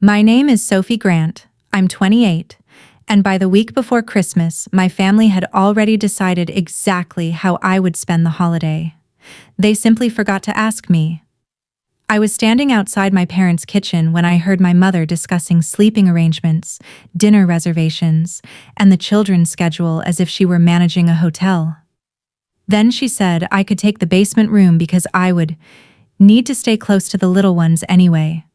My name is Sophie Grant. I'm 28, and by the week before Christmas, my family had already decided exactly how I would spend the holiday. They simply forgot to ask me. I was standing outside my parents' kitchen when I heard my mother discussing sleeping arrangements, dinner reservations, and the children's schedule as if she were managing a hotel. Then she said I could take the basement room because I would need to stay close to the little ones anyway.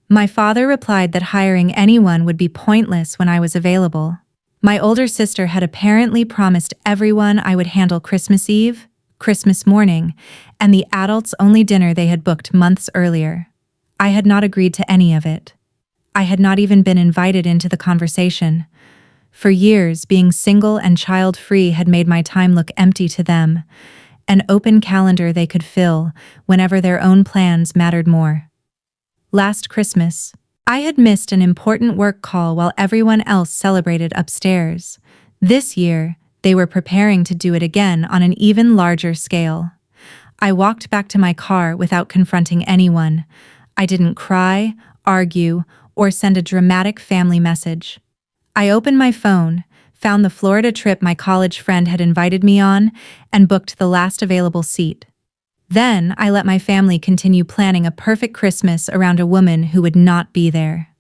My father replied that hiring anyone would be pointless when I was available. My older sister had apparently promised everyone I would handle Christmas Eve, Christmas morning, and the adults-only dinner they had booked months earlier. I had not agreed to any of it. I had not even been invited into the conversation. For years, being single and child-free had made my time look empty to them, an open calendar they could fill whenever their own plans mattered more. Last Christmas, I had missed an important work call while everyone else celebrated upstairs. This year, they were preparing to do it again on an even larger scale. I walked back to my car without confronting anyone. I didn't cry, argue, or send a dramatic family message. I opened my phone, found the Florida trip my college friend had invited me on, and booked the last available seat. Then I let my family continue planning a perfect Christmas around a woman who would not be there.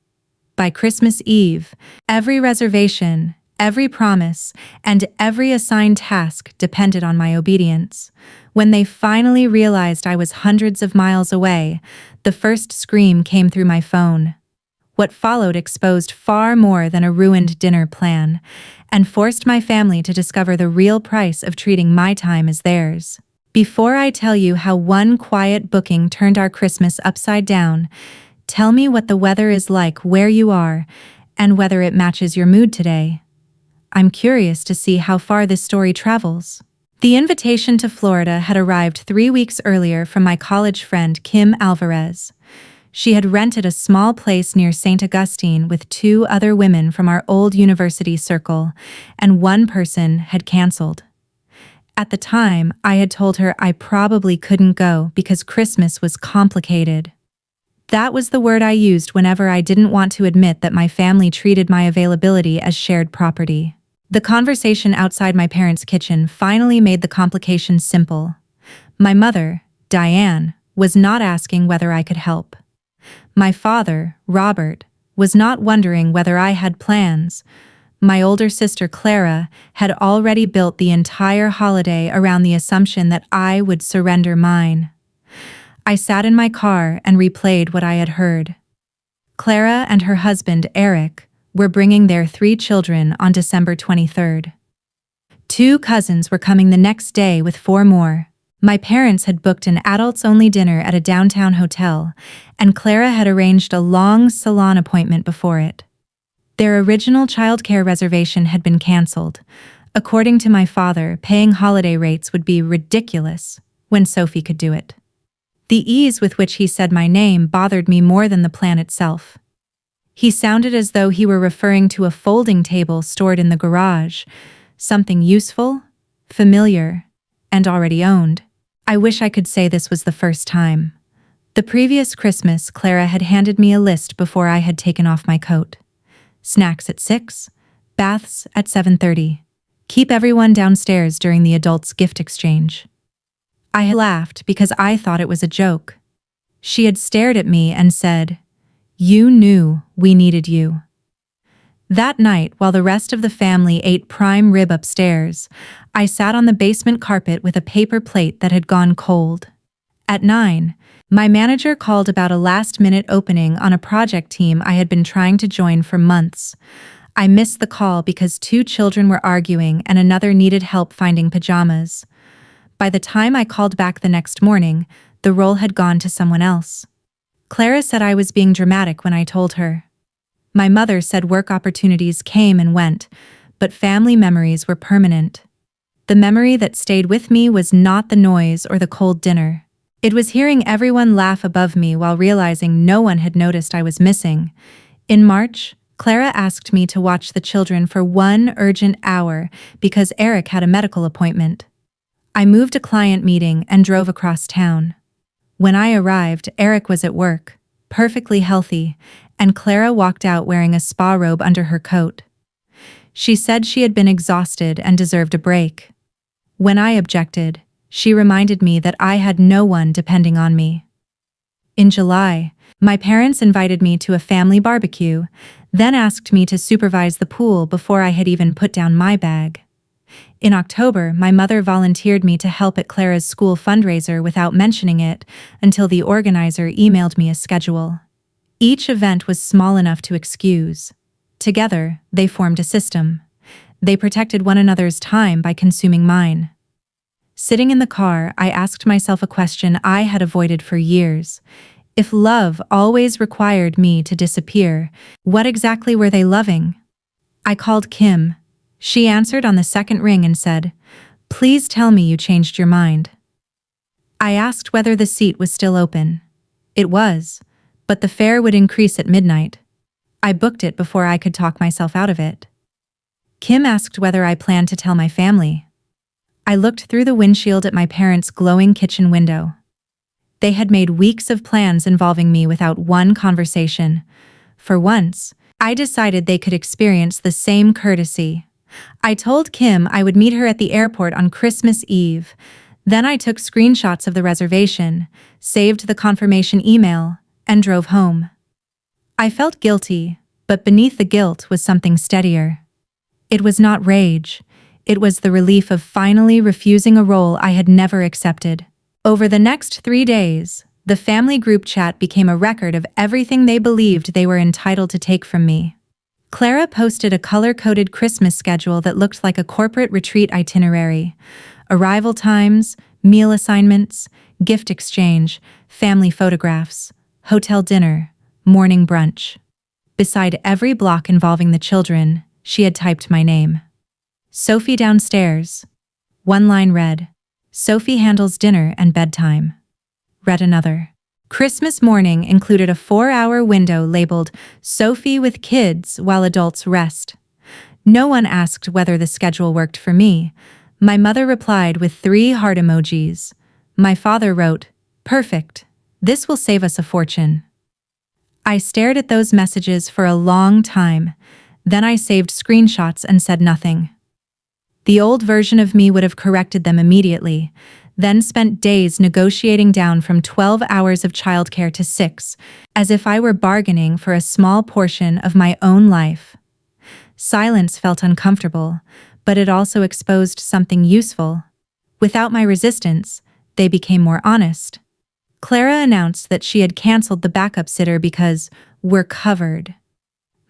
By Christmas Eve, every reservation, every promise, and every assigned task depended on my obedience. When they finally realized I was hundreds of miles away, the first scream came through my phone. What followed exposed far more than a ruined dinner plan, and forced my family to discover the real price of treating my time as theirs. Before I tell you how one quiet booking turned our Christmas upside down, tell me what the weather is like where you are, and whether it matches your mood today. I'm curious to see how far this story travels. The invitation to Florida had arrived 3 weeks earlier from my college friend Kim Alvarez. She had rented a small place near St. Augustine with 2 other women from our old university circle, and one person had canceled. At the time, I had told her I probably couldn't go because Christmas was complicated. That was the word I used whenever I didn't want to admit that my family treated my availability as shared property. The conversation outside my parents' kitchen finally made the complication simple. My mother, Diane, was not asking whether I could help. My father, Robert, was not wondering whether I had plans. My older sister, Clara, had already built the entire holiday around the assumption that I would surrender mine. I sat in my car and replayed what I had heard. Clara and her husband, Eric, were bringing their 3 children on December 23rd. 2 cousins were coming the next day with 4 more. My parents had booked an adults-only dinner at a downtown hotel, and Clara had arranged a long salon appointment before it. Their original childcare reservation had been canceled. According to my father, paying holiday rates would be ridiculous when Sophie could do it. The ease with which he said my name bothered me more than the plan itself. He sounded as though he were referring to a folding table stored in the garage, something useful, familiar, and already owned. I wish I could say this was the first time. The previous Christmas, Clara had handed me a list before I had taken off my coat. Snacks at 6, baths at 7:30. Keep everyone downstairs during the adults' gift exchange. I had laughed because I thought it was a joke. She had stared at me and said, "You knew we needed you." That night, while the rest of the family ate prime rib upstairs, I sat on the basement carpet with a paper plate that had gone cold. At 9, my manager called about a last-minute opening on a project team I had been trying to join for months. I missed the call because 2 children were arguing and another needed help finding pajamas. By the time I called back the next morning, the role had gone to someone else. Clara said I was being dramatic when I told her. My mother said work opportunities came and went, but family memories were permanent. The memory that stayed with me was not the noise or the cold dinner. It was hearing everyone laugh above me while realizing no one had noticed I was missing. In March, Clara asked me to watch the children for 1 urgent hour because Eric had a medical appointment. I moved a client meeting and drove across town. When I arrived, Eric was at work, perfectly healthy, and Clara walked out wearing a spa robe under her coat. She said she had been exhausted and deserved a break. When I objected, she reminded me that I had no one depending on me. In July, my parents invited me to a family barbecue, then asked me to supervise the pool before I had even put down my bag. In October, my mother volunteered me to help at Clara's school fundraiser without mentioning it until the organizer emailed me a schedule. Each event was small enough to excuse. Together, they formed a system. They protected one another's time by consuming mine. Sitting in the car, I asked myself a question I had avoided for years. If love always required me to disappear, what exactly were they loving? I called Kim. She answered on the second ring and said, "Please tell me you changed your mind." I asked whether the seat was still open. It was, but the fare would increase at midnight. I booked it before I could talk myself out of it. Kim asked whether I planned to tell my family. I looked through the windshield at my parents' glowing kitchen window. They had made weeks of plans involving me without one conversation. For once, I decided they could experience the same courtesy. I told Kim I would meet her at the airport on Christmas Eve. Then I took screenshots of the reservation, saved the confirmation email, and drove home. I felt guilty, but beneath the guilt was something steadier. It was not rage. It was the relief of finally refusing a role I had never accepted. Over the next 3 days, the family group chat became a record of everything they believed they were entitled to take from me. Clara posted a color-coded Christmas schedule that looked like a corporate retreat itinerary. Arrival times, meal assignments, gift exchange, family photographs, hotel dinner, morning brunch. Beside every block involving the children, she had typed my name. Sophie downstairs. One line read, "Sophie handles dinner and bedtime." Read another. Christmas morning included a 4-hour window labeled "Sophie with kids while adults rest." No one asked whether the schedule worked for me. My mother replied with 3 heart emojis. My father wrote, "Perfect. This will save us a fortune." I stared at those messages for a long time. Then I saved screenshots and said nothing. The old version of me would have corrected them immediately, then spent days negotiating down from 12 hours of childcare to 6, as if I were bargaining for a small portion of my own life. Silence felt uncomfortable, but it also exposed something useful. Without my resistance, they became more honest. Clara announced that she had canceled the backup sitter because we're covered.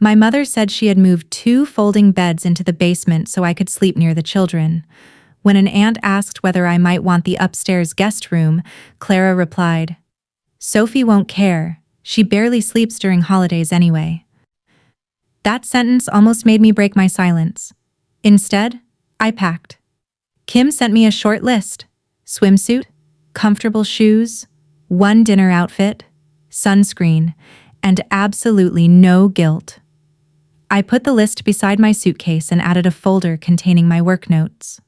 My mother said she had moved 2 folding beds into the basement so I could sleep near the children. When an aunt asked whether I might want the upstairs guest room, Clara replied, "Sophie won't care. She barely sleeps during holidays anyway." That sentence almost made me break my silence. Instead, I packed. Kim sent me a short list: swimsuit, comfortable shoes, 1 dinner outfit, sunscreen, and absolutely no guilt. I put the list beside my suitcase and added a folder containing my work notes.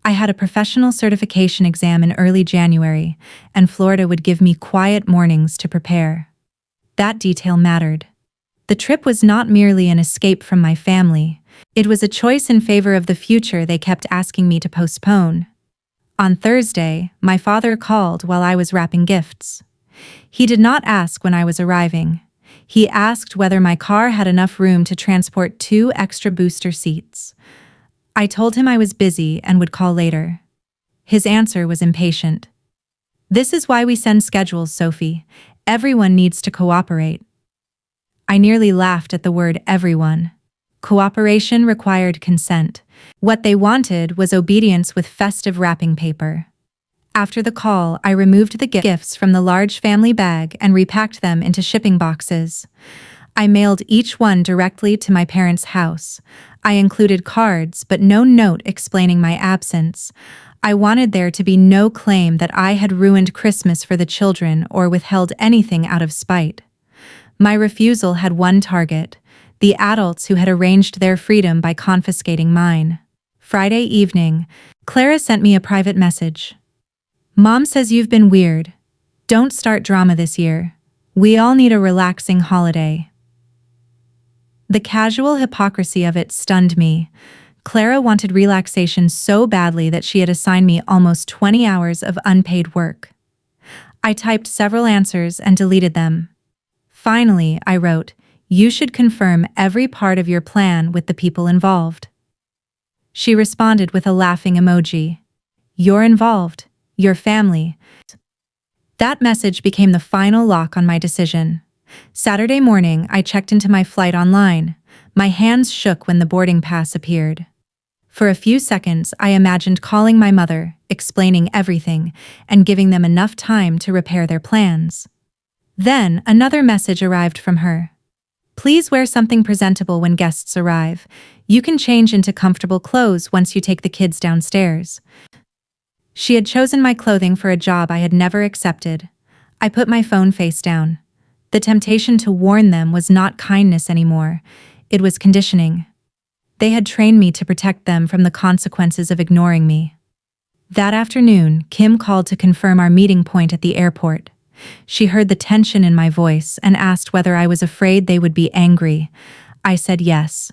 I had a professional certification exam in early January, and Florida would give me quiet mornings to prepare. That detail mattered. The trip was not merely an escape from my family, it was a choice in favor of the future they kept asking me to postpone. On Thursday, my father called while I was wrapping gifts. He did not ask when I was arriving. He asked whether my car had enough room to transport 2 extra booster seats. I told him I was busy and would call later. His answer was impatient. "This is why we send schedules, Sophie. Everyone needs to cooperate." I nearly laughed at the word everyone. Cooperation required consent. What they wanted was obedience with festive wrapping paper. After the call, I removed the gifts from the large family bag and repacked them into shipping boxes. I mailed each one directly to my parents' house. I included cards, but no note explaining my absence. I wanted there to be no claim that I had ruined Christmas for the children or withheld anything out of spite. My refusal had one target: the adults who had arranged their freedom by confiscating mine. Friday evening, Clara sent me a private message. "Mom says you've been weird. Don't start drama this year. We all need a relaxing holiday." The casual hypocrisy of it stunned me. Clara wanted relaxation so badly that she had assigned me almost 20 hours of unpaid work. I typed several answers and deleted them. Finally, I wrote, "You should confirm every part of your plan with the people involved." She responded with a laughing emoji. "You're involved. Your family." That message became the final lock on my decision. Saturday morning, I checked into my flight online. My hands shook when the boarding pass appeared. For a few seconds, I imagined calling my mother, explaining everything, and giving them enough time to repair their plans. Then, another message arrived from her. "Please wear something presentable when guests arrive. You can change into comfortable clothes once you take the kids downstairs." She had chosen my clothing for a job I had never accepted. I put my phone face down. The temptation to warn them was not kindness anymore. It was conditioning. They had trained me to protect them from the consequences of ignoring me. That afternoon, Kim called to confirm our meeting point at the airport. She heard the tension in my voice and asked whether I was afraid they would be angry. I said yes.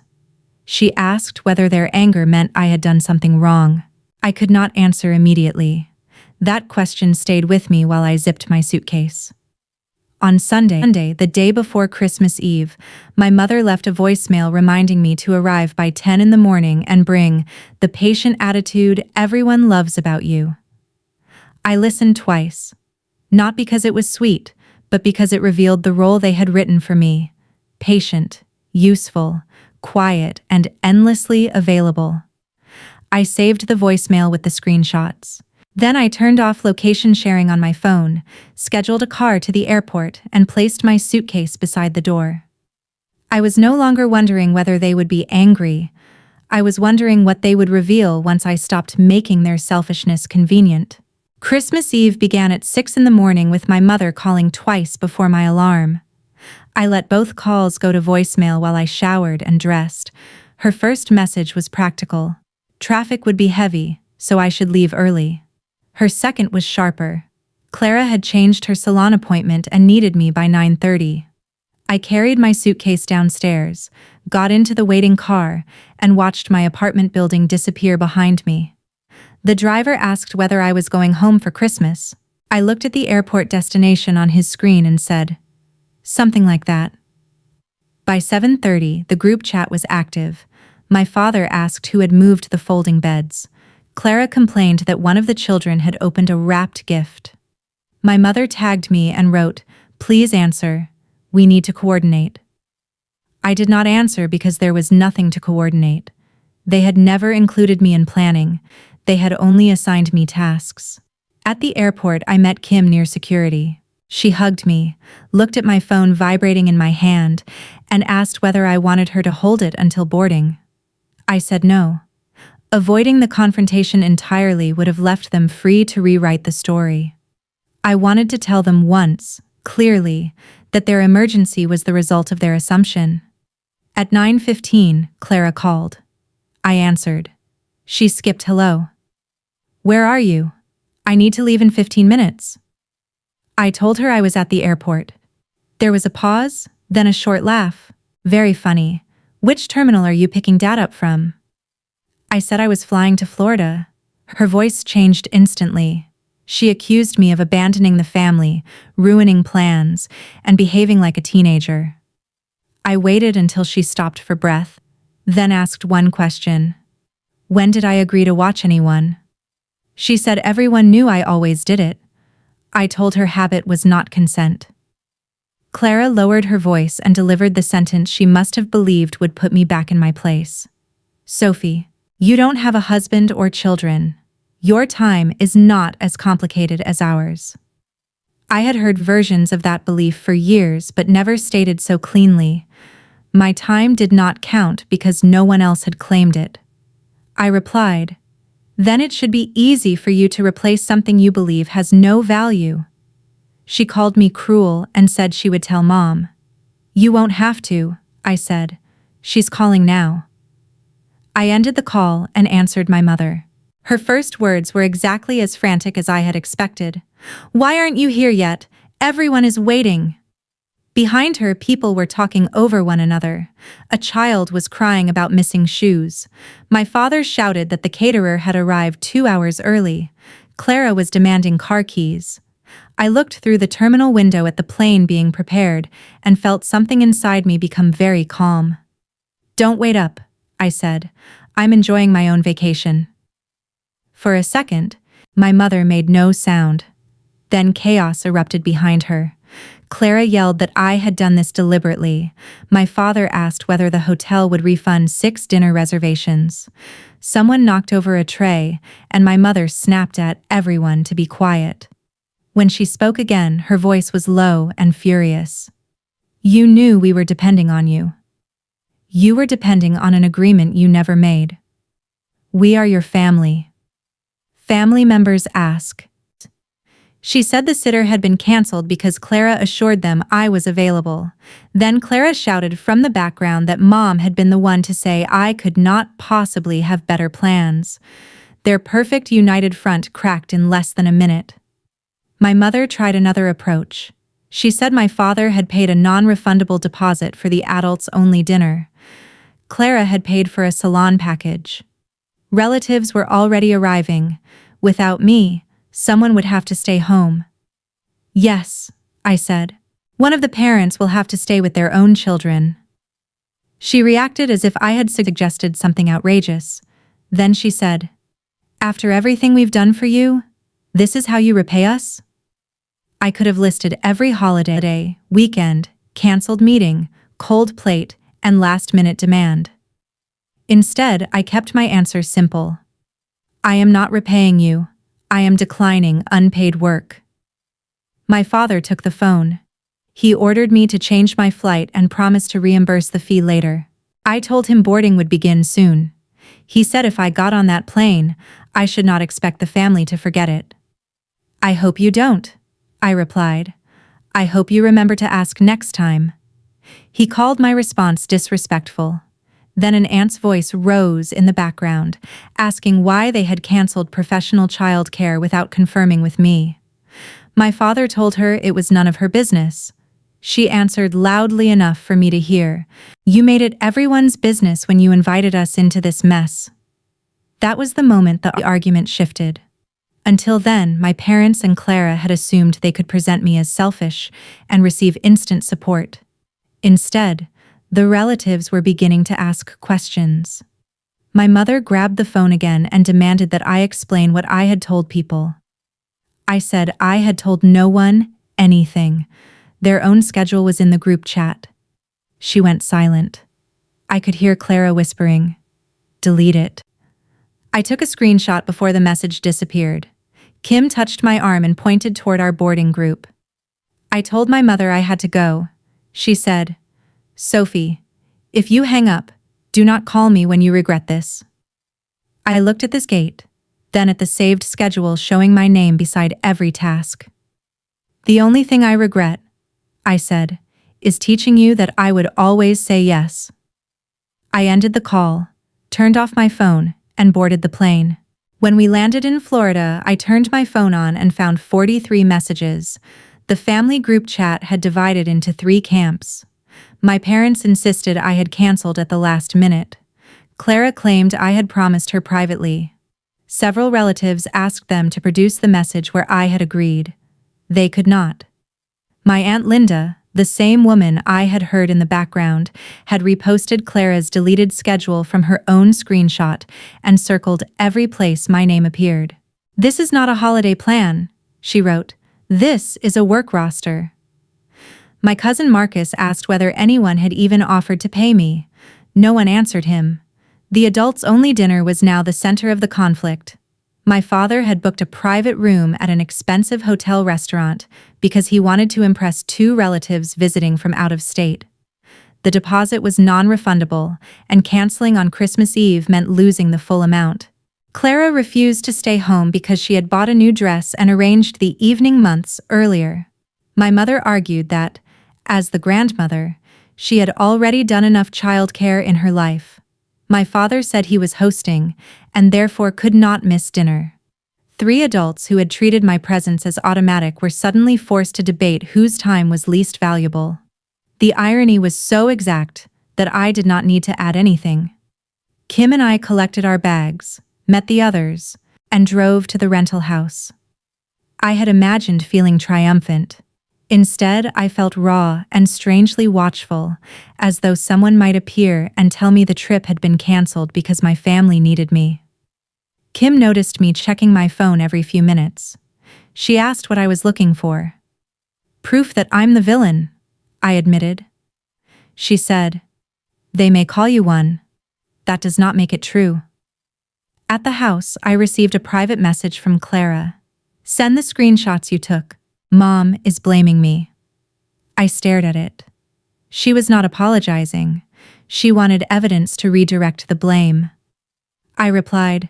She asked whether their anger meant I had done something wrong. I could not answer immediately. That question stayed with me while I zipped my suitcase. On Sunday, the day before Christmas Eve, my mother left a voicemail reminding me to arrive by 10 in the morning and bring the patient attitude everyone loves about you. I listened twice. Not because it was sweet, but because it revealed the role they had written for me: patient, useful, quiet, and endlessly available. I saved the voicemail with the screenshots. Then I turned off location sharing on my phone, scheduled a car to the airport, and placed my suitcase beside the door. I was no longer wondering whether they would be angry. I was wondering what they would reveal once I stopped making their selfishness convenient. Christmas Eve began at 6 in the morning with my mother calling twice before my alarm. I let both calls go to voicemail while I showered and dressed. Her first message was practical. Traffic would be heavy, so I should leave early. Her second was sharper. Clara had changed her salon appointment and needed me by 9:30. I carried my suitcase downstairs, got into the waiting car, and watched my apartment building disappear behind me. The driver asked whether I was going home for Christmas. I looked at the airport destination on his screen and said, "Something like that." By 7:30, the group chat was active. My father asked who had moved the folding beds. Clara complained that one of the children had opened a wrapped gift. My mother tagged me and wrote, "Please answer. We need to coordinate." I did not answer because there was nothing to coordinate. They had never included me in planning. They had only assigned me tasks. At the airport, I met Kim near security. She hugged me, looked at my phone vibrating in my hand, and asked whether I wanted her to hold it until boarding. I said no. Avoiding the confrontation entirely would have left them free to rewrite the story. I wanted to tell them once, clearly, that their emergency was the result of their assumption. At 9:15, Clara called. I answered. She skipped hello. "Where are you? I need to leave in 15 minutes. I told her I was at the airport. There was a pause, then a short laugh. "Very funny. Which terminal are you picking Dad up from?" I said I was flying to Florida. Her voice changed instantly. She accused me of abandoning the family, ruining plans, and behaving like a teenager. I waited until she stopped for breath, then asked one question. "When did I agree to watch anyone?" She said everyone knew I always did it. I told her habit was not consent. Clara lowered her voice and delivered the sentence she must have believed would put me back in my place. "Sophie, you don't have a husband or children. Your time is not as complicated as ours." I had heard versions of that belief for years but never stated so cleanly. My time did not count because no one else had claimed it. I replied, "Then it should be easy for you to replace something you believe has no value." She called me cruel and said she would tell Mom. "You won't have to," I said. "She's calling now." I ended the call and answered my mother. Her first words were exactly as frantic as I had expected. "Why aren't you here yet? Everyone is waiting." Behind her, people were talking over one another. A child was crying about missing shoes. My father shouted that the caterer had arrived 2 hours early. Clara was demanding car keys. I looked through the terminal window at the plane being prepared and felt something inside me become very calm. "Don't wait up," I said. "I'm enjoying my own vacation." For a second, my mother made no sound. Then chaos erupted behind her. Clara yelled that I had done this deliberately. My father asked whether the hotel would refund 6 dinner reservations. Someone knocked over a tray, and my mother snapped at everyone to be quiet. When she spoke again, her voice was low and furious. "You knew we were depending on you. You were depending on an agreement you never made. We are your family. Family members ask." She said the sitter had been cancelled because Clara assured them I was available. Then Clara shouted from the background that Mom had been the one to say I could not possibly have better plans. Their perfect united front cracked in less than a minute. My mother tried another approach. She said my father had paid a non-refundable deposit for the adults-only dinner. Clara had paid for a salon package. Relatives were already arriving. Without me, someone would have to stay home. "Yes," I said. "One of the parents will have to stay with their own children." She reacted as if I had suggested something outrageous. Then she said, "After everything we've done for you, this is how you repay us?" I could have listed every holiday, weekend, cancelled meeting, cold plate, and last-minute demand. Instead, I kept my answer simple. I am not repaying you. I am declining unpaid work. My father took the phone. He ordered me to change my flight and promised to reimburse the fee later. I told him boarding would begin soon. He said if I got on that plane, I should not expect the family to forget it. "I hope you don't," I replied. "I hope you remember to ask next time." He called my response disrespectful. Then an aunt's voice rose in the background, asking why they had cancelled professional childcare without confirming with me. My father told her it was none of her business. She answered loudly enough for me to hear, "You made it everyone's business when you invited us into this mess." That was the moment the argument shifted. Until then, my parents and Clara had assumed they could present me as selfish and receive instant support. Instead, the relatives were beginning to ask questions. My mother grabbed the phone again and demanded that I explain what I had told people. I said I had told no one anything. Their own schedule was in the group chat. She went silent. I could hear Clara whispering, "Delete it." I took a screenshot before the message disappeared. Kim touched my arm and pointed toward our boarding group. I told my mother I had to go. She said, "Sophie, if you hang up, do not call me when you regret this." I looked at this gate, then at the saved schedule showing my name beside every task. "The only thing I regret," I said, "is teaching you that I would always say yes." I ended the call, turned off my phone, and boarded the plane. When we landed in Florida, I turned my phone on and found 43 messages. The family group chat had divided into 3 camps. My parents insisted I had cancelled at the last minute. Clara claimed I had promised her privately. Several relatives asked them to produce the message where I had agreed. They could not. My Aunt Linda, the same woman I had heard in the background, had reposted Clara's deleted schedule from her own screenshot and circled every place my name appeared. "This is not a holiday plan," she wrote. "This is a work roster." My cousin Marcus asked whether anyone had even offered to pay me. No one answered him. The adults-only dinner was now the center of the conflict. My father had booked a private room at an expensive hotel restaurant because he wanted to impress 2 relatives visiting from out of state. The deposit was non-refundable, and canceling on Christmas Eve meant losing the full amount. Clara refused to stay home because she had bought a new dress and arranged the evening months earlier. My mother argued that, as the grandmother, she had already done enough childcare in her life. My father said he was hosting, and therefore could not miss dinner. 3 adults who had treated my presence as automatic were suddenly forced to debate whose time was least valuable. The irony was so exact that I did not need to add anything. Kim and I collected our bags, met the others, and drove to the rental house. I had imagined feeling triumphant. Instead, I felt raw and strangely watchful, as though someone might appear and tell me the trip had been canceled because my family needed me. Kim noticed me checking my phone every few minutes. She asked what I was looking for. "Proof that I'm the villain," I admitted. She said, "They may call you one. That does not make it true." At the house, I received a private message from Clara. "Send the screenshots you took. Mom is blaming me." I stared at it. She was not apologizing. She wanted evidence to redirect the blame. I replied,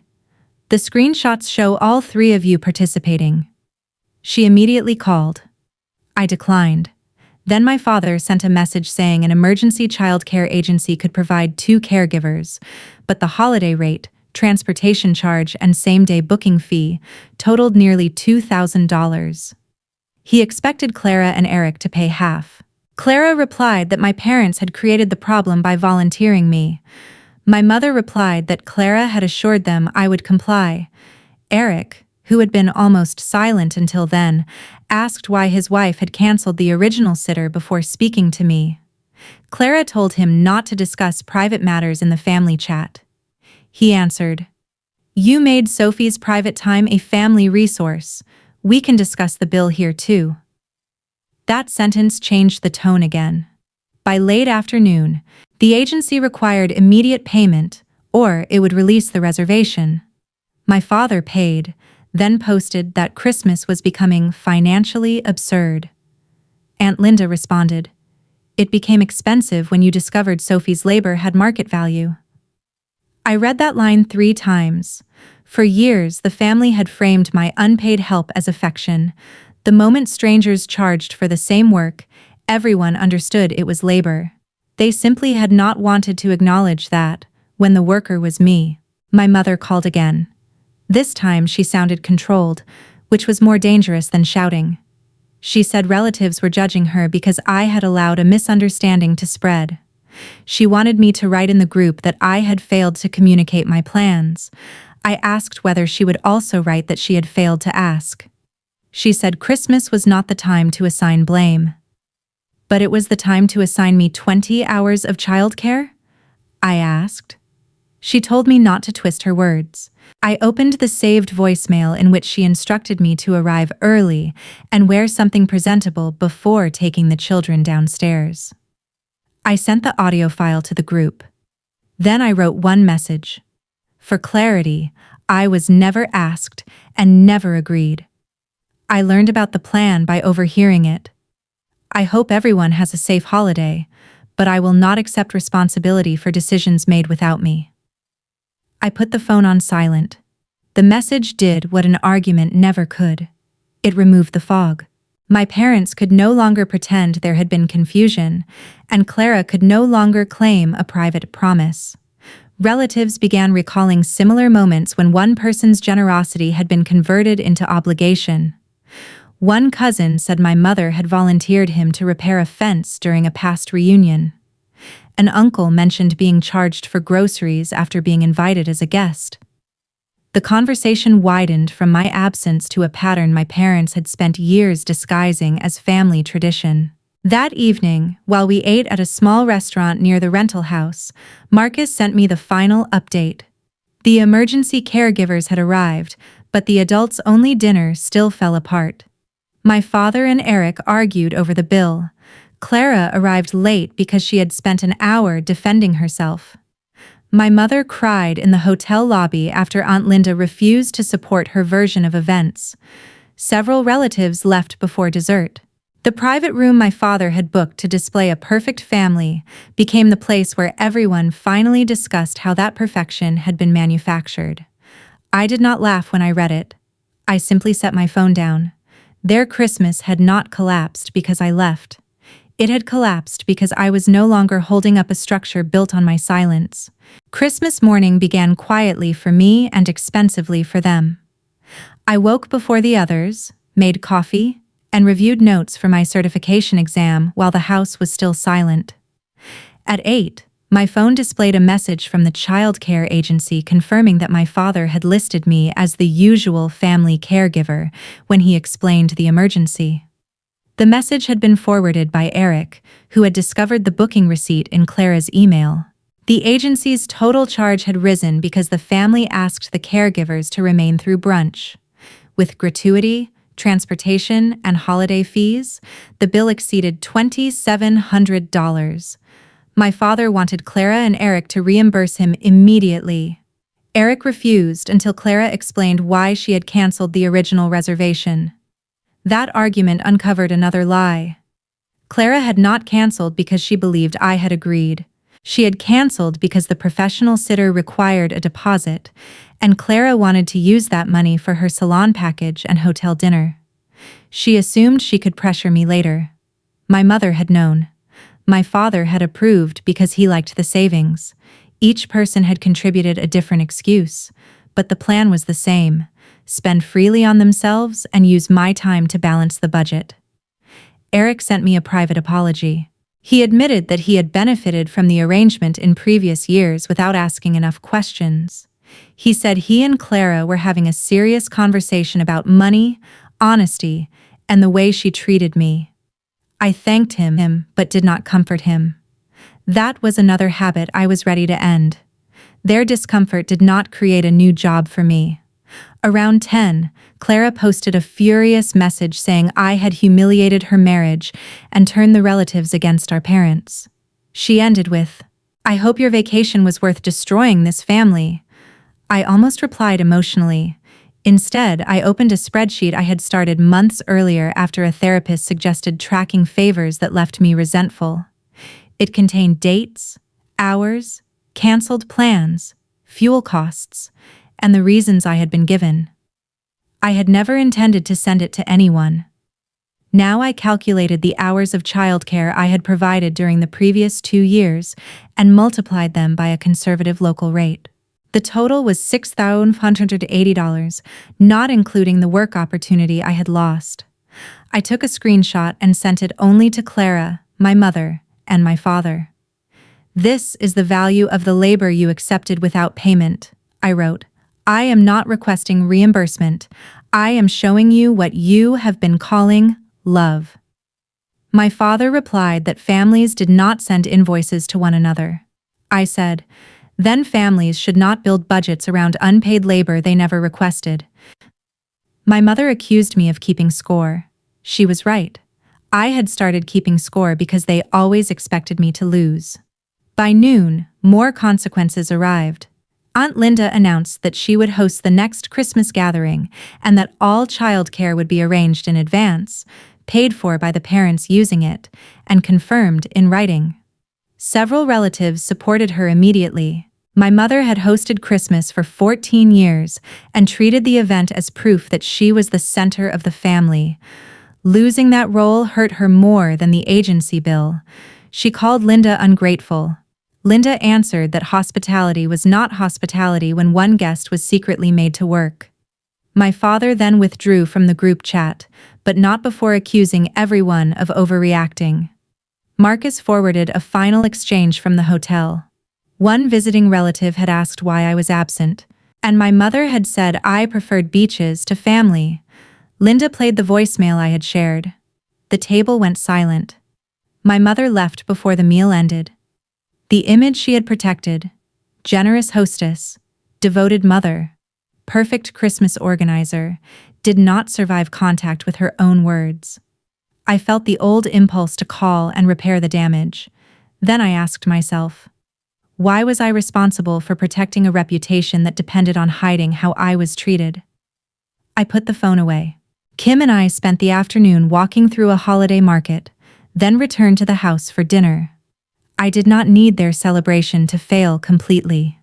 "The screenshots show all three of you participating." She immediately called. I declined. Then my father sent a message saying an emergency childcare agency could provide 2 caregivers, but the holiday rate, transportation charge, and same-day booking fee totaled nearly $2,000. He expected Clara and Eric to pay half. Clara replied that my parents had created the problem by volunteering me. My mother replied that Clara had assured them I would comply. Eric, who had been almost silent until then, asked why his wife had canceled the original sitter before speaking to me. Clara told him not to discuss private matters in the family chat. He answered, "You made Sophie's private time a family resource. We can discuss the bill here too." That sentence changed the tone again. By late afternoon, the agency required immediate payment, or it would release the reservation. My father paid, then posted that Christmas was becoming financially absurd. Aunt Linda responded, "It became expensive when you discovered Sophie's labor had market value." I read that line 3 times. For years, the family had framed my unpaid help as affection. The moment strangers charged for the same work, everyone understood it was labor. They simply had not wanted to acknowledge that, when the worker was me. My mother called again. This time she sounded controlled, which was more dangerous than shouting. She said relatives were judging her because I had allowed a misunderstanding to spread. She wanted me to write in the group that I had failed to communicate my plans. I asked whether she would also write that she had failed to ask. She said Christmas was not the time to assign blame. But it was the time to assign me 20 hours of childcare? I asked. She told me not to twist her words. I opened the saved voicemail in which she instructed me to arrive early and wear something presentable before taking the children downstairs. I sent the audio file to the group. Then I wrote one message. For clarity, I was never asked and never agreed. I learned about the plan by overhearing it. I hope everyone has a safe holiday, but I will not accept responsibility for decisions made without me. I put the phone on silent. The message did what an argument never could. It removed the fog. My parents could no longer pretend there had been confusion, and Clara could no longer claim a private promise. Relatives began recalling similar moments when one person's generosity had been converted into obligation. One cousin said my mother had volunteered him to repair a fence during a past reunion. An uncle mentioned being charged for groceries after being invited as a guest. The conversation widened from my absence to a pattern my parents had spent years disguising as family tradition. That evening, while we ate at a small restaurant near the rental house, Marcus sent me the final update. The emergency caregivers had arrived, but the adults-only dinner still fell apart. My father and Eric argued over the bill. Clara arrived late because she had spent an hour defending herself. My mother cried in the hotel lobby after Aunt Linda refused to support her version of events. Several relatives left before dessert. The private room my father had booked to display a perfect family became the place where everyone finally discussed how that perfection had been manufactured. I did not laugh when I read it. I simply set my phone down. Their Christmas had not collapsed because I left. It had collapsed because I was no longer holding up a structure built on my silence. Christmas morning began quietly for me and expensively for them. I woke before the others, made coffee, and reviewed notes for my certification exam while the house was still silent. At 8, my phone displayed a message from the childcare agency confirming that my father had listed me as the usual family caregiver when he explained the emergency. The message had been forwarded by Eric, who had discovered the booking receipt in Clara's email. The agency's total charge had risen because the family asked the caregivers to remain through brunch. With gratuity, transportation, and holiday fees, the bill exceeded $2,700. My father wanted Clara and Eric to reimburse him immediately. Eric refused until Clara explained why she had canceled the original reservation. That argument uncovered another lie. Clara had not canceled because she believed I had agreed. She had canceled because the professional sitter required a deposit, and Clara wanted to use that money for her salon package and hotel dinner. She assumed she could pressure me later. My mother had known. My father had approved because he liked the savings. Each person had contributed a different excuse, but the plan was the same: spend freely on themselves and use my time to balance the budget. Eric sent me a private apology. He admitted that he had benefited from the arrangement in previous years without asking enough questions. He said he and Clara were having a serious conversation about money, honesty, and the way she treated me. I thanked him, but did not comfort him. That was another habit I was ready to end. Their discomfort did not create a new job for me. Around 10, Clara posted a furious message saying I had humiliated her marriage and turned the relatives against our parents. She ended with, "I hope your vacation was worth destroying this family." I almost replied emotionally. Instead, I opened a spreadsheet I had started months earlier after a therapist suggested tracking favors that left me resentful. It contained dates, hours, canceled plans, fuel costs, and the reasons I had been given. I had never intended to send it to anyone. Now I calculated the hours of childcare I had provided during the previous 2 years and multiplied them by a conservative local rate. The total was $6,580, not including the work opportunity I had lost. I took a screenshot and sent it only to Clara, my mother, and my father. "This is the value of the labor you accepted without payment," I wrote. "I am not requesting reimbursement. I am showing you what you have been calling love." My father replied that families did not send invoices to one another. I said, "Then families should not build budgets around unpaid labor they never requested." My mother accused me of keeping score. She was right. I had started keeping score because they always expected me to lose. By noon, more consequences arrived. Aunt Linda announced that she would host the next Christmas gathering and that all childcare would be arranged in advance, paid for by the parents using it, and confirmed in writing. Several relatives supported her immediately. My mother had hosted Christmas for 14 years and treated the event as proof that she was the center of the family. Losing that role hurt her more than the agency bill. She called Linda ungrateful. Linda answered that hospitality was not hospitality when one guest was secretly made to work. My father then withdrew from the group chat, but not before accusing everyone of overreacting. Marcus forwarded a final exchange from the hotel. One visiting relative had asked why I was absent, and my mother had said I preferred beaches to family. Linda played the voicemail I had shared. The table went silent. My mother left before the meal ended. The image she had protected, generous hostess, devoted mother, perfect Christmas organizer, did not survive contact with her own words. I felt the old impulse to call and repair the damage. Then I asked myself, why was I responsible for protecting a reputation that depended on hiding how I was treated? I put the phone away. Kim and I spent the afternoon walking through a holiday market, then returned to the house for dinner. I did not need their celebration to fail completely.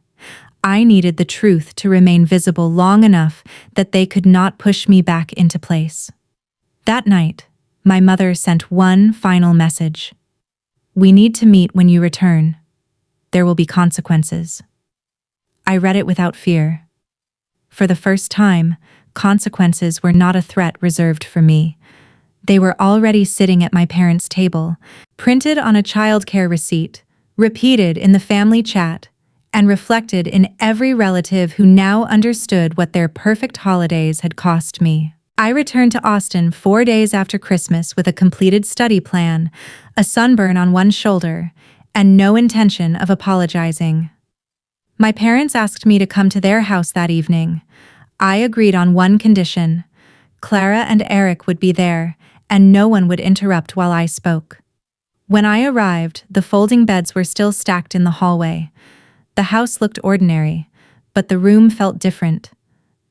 I needed the truth to remain visible long enough that they could not push me back into place. That night, my mother sent one final message. "We need to meet when you return. There will be consequences." I read it without fear. For the first time, consequences were not a threat reserved for me. They were already sitting at my parents' table, printed on a childcare receipt, repeated in the family chat, and reflected in every relative who now understood what their perfect holidays had cost me. I returned to Austin 4 days after Christmas with a completed study plan, a sunburn on one shoulder, and no intention of apologizing. My parents asked me to come to their house that evening. I agreed on one condition: Clara and Eric would be there, and no one would interrupt while I spoke. When I arrived, the folding beds were still stacked in the hallway. The house looked ordinary, but the room felt different.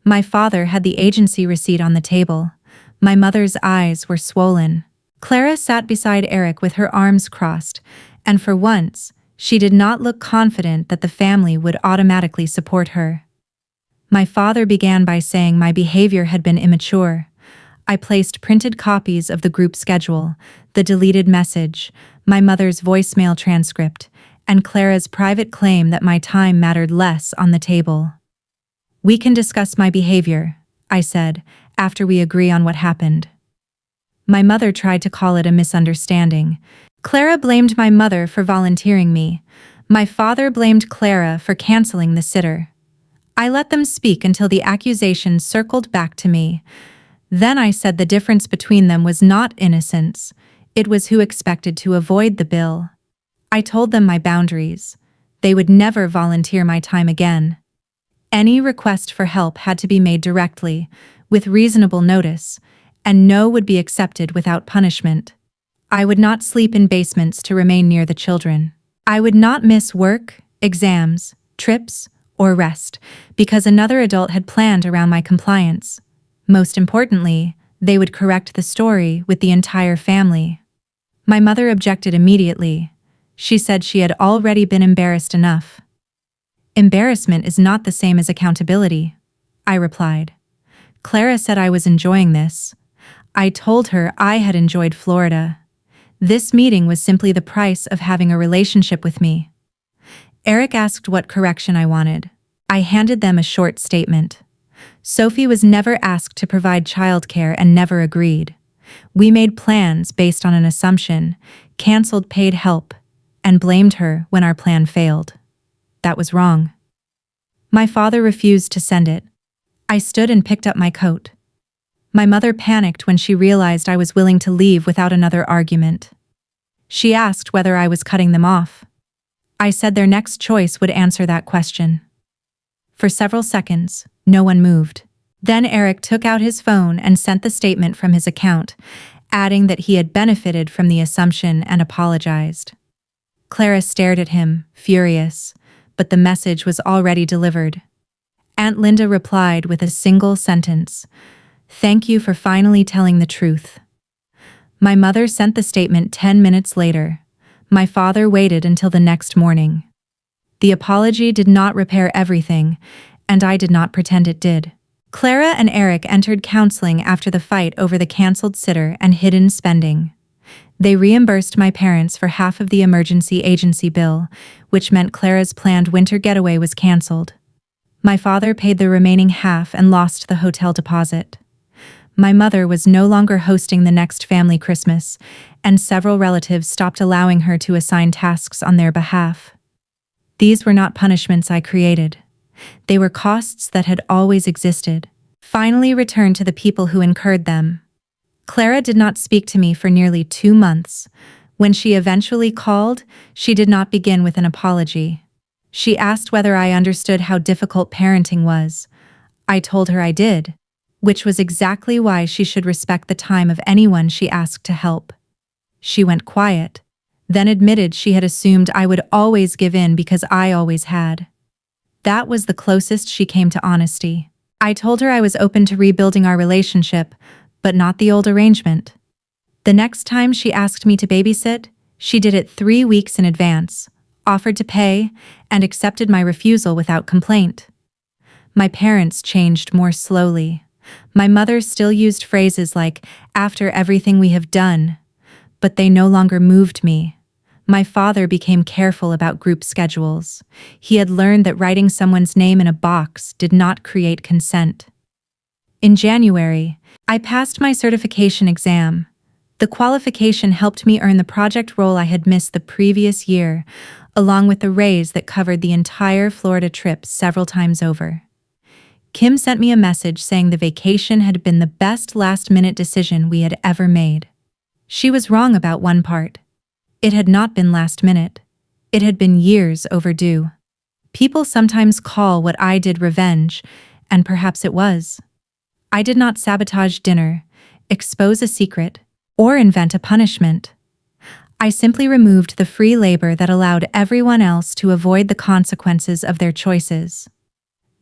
My father had the agency receipt on the table. My mother's eyes were swollen. Clara sat beside Eric with her arms crossed, and for once, she did not look confident that the family would automatically support her. My father began by saying my behavior had been immature. I placed printed copies of the group schedule, the deleted message, my mother's voicemail transcript, and Clara's private claim that my time mattered less on the table. "We can discuss my behavior," I said, after we agree on what happened. My mother tried to call it a misunderstanding. Clara blamed my mother for volunteering me. My father blamed Clara for canceling the sitter. I let them speak until the accusations circled back to me. Then I said the difference between them was not innocence. It was who expected to avoid the bill. I told them my boundaries. They would never volunteer my time again. Any request for help had to be made directly, with reasonable notice, and no would be accepted without punishment. I would not sleep in basements to remain near the children. I would not miss work, exams, trips, or rest, because another adult had planned around my compliance. Most importantly, they would correct the story with the entire family. My mother objected immediately. She said she had already been embarrassed enough. "Embarrassment is not the same as accountability," I replied. Clara said I was enjoying this. I told her I had enjoyed Florida. This meeting was simply the price of having a relationship with me. Eric asked what correction I wanted. I handed them a short statement. Sophie was never asked to provide childcare and never agreed. We made plans based on an assumption, canceled paid help, and blamed her when our plan failed. That was wrong. My father refused to send it. I stood and picked up my coat. My mother panicked when she realized I was willing to leave without another argument. She asked whether I was cutting them off. I said their next choice would answer that question. For several seconds, no one moved. Then Eric took out his phone and sent the statement from his account, adding that he had benefited from the assumption and apologized. Clara stared at him, furious, but the message was already delivered. Aunt Linda replied with a single sentence: "Thank you for finally telling the truth." My mother sent the statement 10 minutes later. My father waited until the next morning. The apology did not repair everything, and I did not pretend it did. Clara and Eric entered counseling after the fight over the canceled sitter and hidden spending. They reimbursed my parents for half of the emergency agency bill, which meant Clara's planned winter getaway was canceled. My father paid the remaining half and lost the hotel deposit. My mother was no longer hosting the next family Christmas, and several relatives stopped allowing her to assign tasks on their behalf. These were not punishments I created. They were costs that had always existed, finally returned to the people who incurred them. Clara did not speak to me for nearly 2 months. When she eventually called, she did not begin with an apology. She asked whether I understood how difficult parenting was. I told her I did, which was exactly why she should respect the time of anyone she asked to help. She went quiet, then admitted she had assumed I would always give in because I always had. That was the closest she came to honesty. I told her I was open to rebuilding our relationship, but not the old arrangement. The next time she asked me to babysit, she did it 3 weeks in advance, offered to pay, and accepted my refusal without complaint. My parents changed more slowly. My mother still used phrases like, "after everything we have done," but they no longer moved me. My father became careful about group schedules. He had learned that writing someone's name in a box did not create consent. In January, I passed my certification exam. The qualification helped me earn the project role I had missed the previous year, along with the raise that covered the entire Florida trip several times over. Kim sent me a message saying the vacation had been the best last-minute decision we had ever made. She was wrong about one part. It had not been last minute. It had been years overdue. People sometimes call what I did revenge, and perhaps it was. I did not sabotage dinner, expose a secret, or invent a punishment. I simply removed the free labor that allowed everyone else to avoid the consequences of their choices.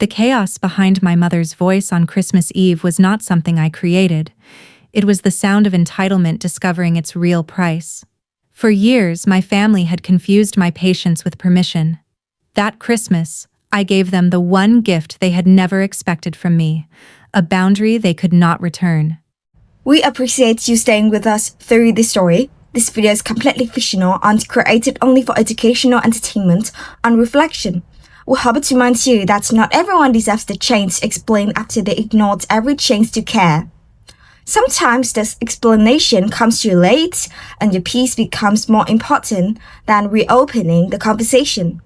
The chaos behind my mother's voice on Christmas Eve was not something I created. It was the sound of entitlement discovering its real price. For years, my family had confused my patience with permission. That Christmas, I gave them the one gift they had never expected from me, a boundary they could not return. We appreciate you staying with us through this story. This video is completely fictional and created only for educational entertainment and reflection. We hope to remind you that not everyone deserves the change explained after they ignored every chance to care. Sometimes this explanation comes too late and your peace becomes more important than reopening the conversation.